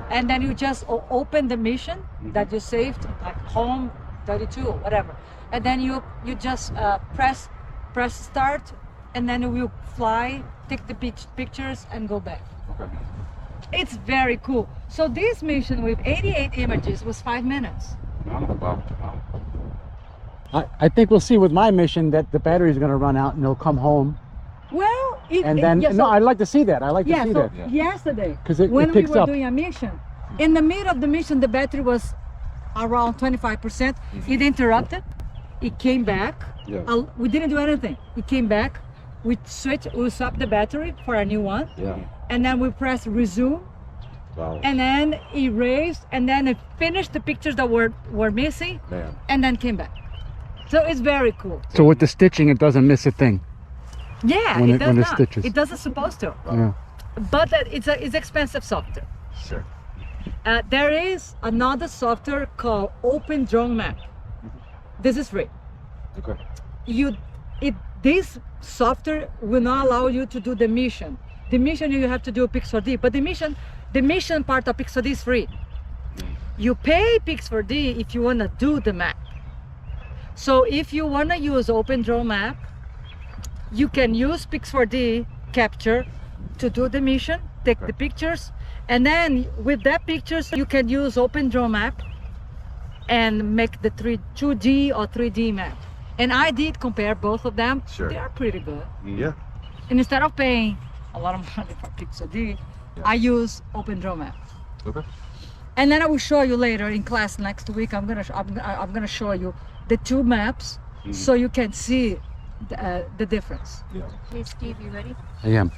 and then you just open the mission that you saved, like home 32 or whatever, and then you just press start, and then you will fly, take the pictures, and go back. Okay. It's very cool. So this mission with 88 images was 5 minutes. Wow. I think we'll see with my mission that the battery is going to run out and it'll come home. Well, I'd like to see that. I like to see that. Yesterday, 'Cause it when we picks were up. doing a mission, in the middle of the mission, the battery was around 25%. It interrupted. It came back. Yeah. We didn't do anything. It came back. We swapped the battery for a new one. Yeah. And then we pressed resume. Wow. And then erased, and then it finished the pictures that were missing, Man. and then came back. So it's very cool. So with the stitching, it doesn't miss a thing. Yeah, When it it- does when it not. stitches. It doesn't supposed to. Yeah. But it's expensive software. Sure. There is another software called Open Drone Map. This is free. Okay. This software will not allow you to do the mission. The mission you have to do Pix4D, but the mission part of Pix4D is free. You pay Pix4D if you want to do the map. So if you want to use Open Drone Map, you can use Pix4D capture to do the mission, take the pictures, and then with that pictures you can use Open Drone Map and make the 2D or 3D map. And I did compare both of them. Sure. They are pretty good. Yeah. And instead of paying a lot of money for Pix4D, I use Open Drone Map. Okay. And then I will show you later in class next week. I'm gonna show you the two maps, so you can see the difference. Yeah. Hey Steve, you ready? I am.